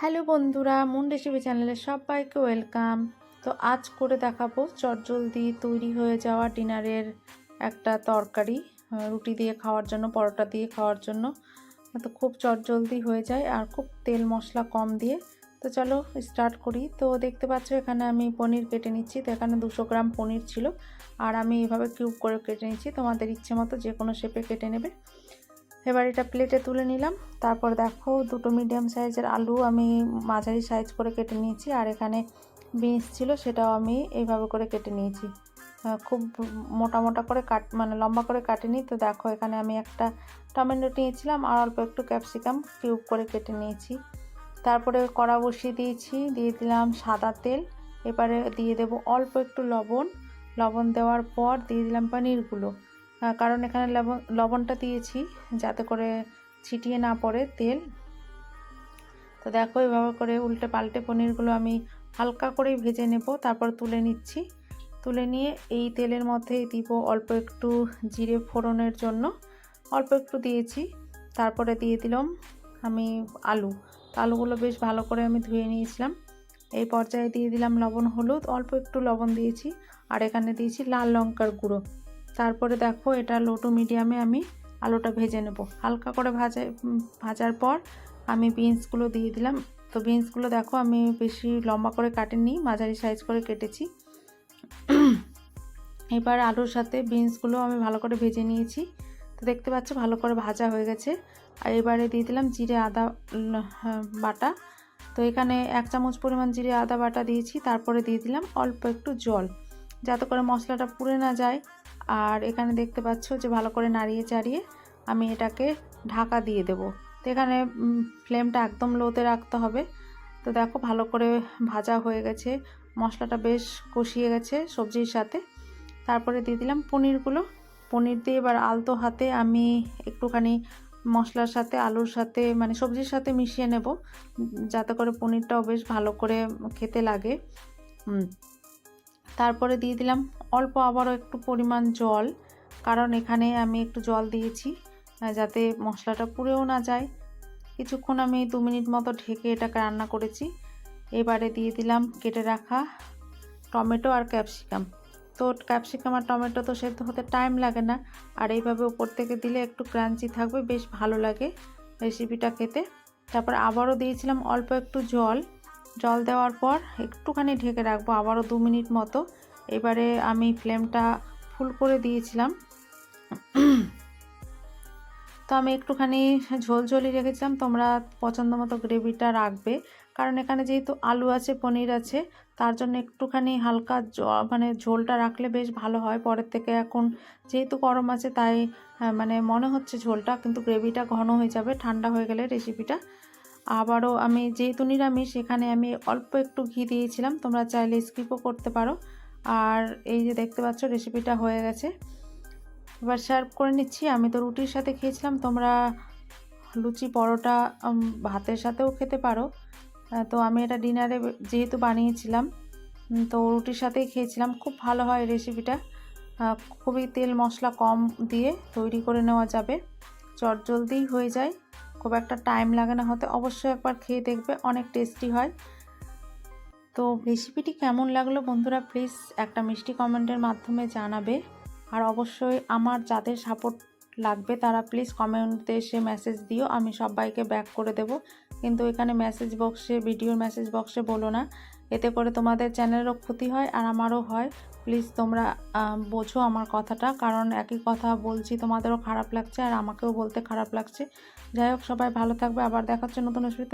Hello বন্ধুরা, moon recipe চ্যানেলে সবাইকে ওয়েলকাম। তো আজ করে দেখাবো চটজলদি তৈরি হয়ে যাওয়া ডিনারের একটা তরকারি, রুটি দিয়ে খাওয়ার জন্য, পরোটা দিয়ে খাওয়ার জন্য। তো খুব চটজলদি হয়ে যায় আর খুব তেল মশলা কম দিয়ে। তো চলো স্টার্ট করি। তো দেখতে পাচ্ছ এখানে আমি পনির কেটে নিচ্ছি। তো এখানে 200 গ্রাম পনির ছিল আর আমি এভাবে কিউব করে কেটে নিচ্ছি। তোমাদের ইচ্ছে মতো যে কোনো শেপে কেটে নেবে। এবার এটা প্লেটে তুলে নিলাম। তারপর দেখো দুটো মিডিয়াম সাইজের আলু আমি মাঝারি সাইজ করে কেটে নিয়েছি, আর এখানে বিনস ছিল সেটাও আমি এইভাবে করে কেটে নিয়েছি। খুব মোটা মোটা করে লম্বা করে কাটিনি। তো দেখো এখানে আমি একটা টমেটো নিয়েছিলাম আর অল্প একটু ক্যাপসিকাম কিউব করে কেটে নিয়েছি। তারপরে কড়া বসিয়ে দিয়েছি, দিয়ে দিলাম সাদা তেল। এবারে দিয়ে দেব অল্প একটু লবণ দেওয়ার পর দিয়ে দিলাম পনিরগুলো, কারণ এখানে লবণটা দিয়েছি যাতে করে ছিটিয়ে না পড়ে তেল। তো দেখো এভাবে করে উল্টে পাল্টে পনিরগুলো আমি হালকা করে ভেজে নেব। তারপর তুলে নিচ্ছি। তুলে নিয়ে এই তেলের মধ্যেই দিব অল্প একটু জিরে ফোড়নের জন্য, অল্প একটু দিয়েছি। তারপরে দিয়ে দিলাম আমি আলুগুলো বেশ ভালো করে আমি ধুয়ে নিয়েছিলাম। এই পর্যায়ে দিয়ে দিলাম লবণ হলুদ, অল্প একটু লবণ দিয়েছি, আর এখানে দিয়েছি লাল লঙ্কার গুঁড়ো। তারপরে দেখো এটা লো টু মিডিয়ামে আমি আলুটা ভেজে নেব। হালকা করে ভাজার পর আমি বিনসগুলো দিয়ে দিলাম। তো বিনসগুলো দেখো আমি বেশি লম্বা করে কাটিনি, মাঝারি সাইজ করে কেটেছি। এবার আলুর সাথে বিনসগুলো আমি ভালো করে ভেজে নিয়েছি। তো দেখতে পাচ্ছ ভালো করে ভাজা হয়ে গেছে। আর এবারে দিয়ে দিলাম জিরে আদা বাটা। তো এখানে 1 চামচ পরিমাণ জিরে আদা বাটা দিয়েছি। তারপরে দিয়ে দিলাম অল্প একটু জল যাতে করে মশলাটা পুড়ে না যায়। আর এখানে দেখতে পাচ্ছ যে ভালো করে নাড়িয়ে চাড়িয়ে আমি এটাকে ঢাকা দিয়ে দেব। তো এখানে ফ্লেমটা একদম লোতে রাখতে হবে। তো দেখো ভালো করে ভাজা হয়ে গেছে, মশলাটা বেশ কষিয়ে গেছে সবজির সাথে। তারপরে দিয়ে দিলাম পনির দিয়ে এবার আলতো হাতে আমি একটুখানি মশলার সাথে আলুর সাথে সবজির সাথে মিশিয়ে নেব যাতে করে পনিরটাও বেশ ভালো করে খেতে লাগে। তারপরে দিয়ে দিলাম অল্প আবারও একটু পরিমাণ জল, কারণ এখানে আমি একটু জল দিয়েছি যাতে মশলাটা পুড়েও না যায়। কিছুক্ষণ আমি 2 মিনিট মতো ঢেকে এটাকে রান্না করেছি। এবারে দিয়ে দিলাম কেটে রাখা টমেটো আর ক্যাপসিকাম। তো ক্যাপসিকাম আর টমেটো তো সেদ্ধ হতে টাইম লাগে না, আর এইভাবে উপর থেকে দিলে একটু ক্রাঞ্চি থাকবে, বেশ ভালো লাগে রেসিপিটা খেতে। তারপর আবারও দিয়েছিলাম অল্প একটু জল দেওয়ার পর একটুখানি ঢেকে রাখবো আবারও 2 মিনিট মতো। এবারে আমি ফ্লেমটা ফুল করে দিয়েছিলাম। তো আমি একটুখানি ঝোলঝোলই রেখেছিলাম, তোমরা পছন্দ মতো গ্রেভিটা রাখবে, কারণ এখানে যেহেতু আলু আছে পনির আছে তার জন্য একটুখানি হালকা ঝোলটা রাখলে বেশ ভালো হয় পরের থেকে। এখন যেহেতু গরম আছে তাই মনে হচ্ছে ঝোলটা, কিন্তু গ্রেভিটা ঘন হয়ে যাবে ঠান্ডা হয়ে গেলে রেসিপিটা। আবারও আমি যেহেতু নিরামিষ এখানে আমি অল্প একটু ঘি দিয়েছিলাম, তোমরা চাইলে স্কিপও করতে পারো। আর এই যে দেখতে পাচ্ছ রেসিপিটা হয়ে গেছে। এবার সার্ভ করে নিচ্ছি। আমি তো রুটির সাথে খেয়েছিলাম, তোমরা লুচি পরোটা ভাতের সাথেও খেতে পারো। তো আমি এটা ডিনারে যেহেতু বানিয়েছিলাম তো রুটির সাথেই খেয়েছিলাম। খুব ভালো হয় রেসিপিটা, খুবই তেল মশলা কম দিয়ে তৈরি করে নেওয়া যাবে, চটজলদি হয়ে যায়, খুব একটা টাইম লাগে না হতে। অবশ্যই একবার খেয়ে দেখবে, অনেক টেস্টি হয়। তো রেসিপিটি কেমন লাগলো বন্ধুরা প্লিজ একটা মিষ্টি কমেন্টের মাধ্যমে জানাবে। আর অবশ্যই আমার যাদের সাপোর্ট লাগবে তারা প্লিজ কমেন্টে এসে মেসেজ দিও, আমি সবাইকে ব্যাক করে দেব। কিন্তু এখানে ভিডিওর মেসেজ বক্সে বলো না, এতে করে তোমাদের চ্যানেলেরও ক্ষতি হয় আর আমারও হয়। প্লিজ তোমরা বোঝো আমার কথাটা, কারণ একই কথা বলছি, তোমাদেরও খারাপ লাগছে আর আমাকেও বলতে খারাপ লাগছে। যাই হোক, সবাই ভালো থাকবে, আবার দেখা হচ্ছে নতুন রেসিপিতে।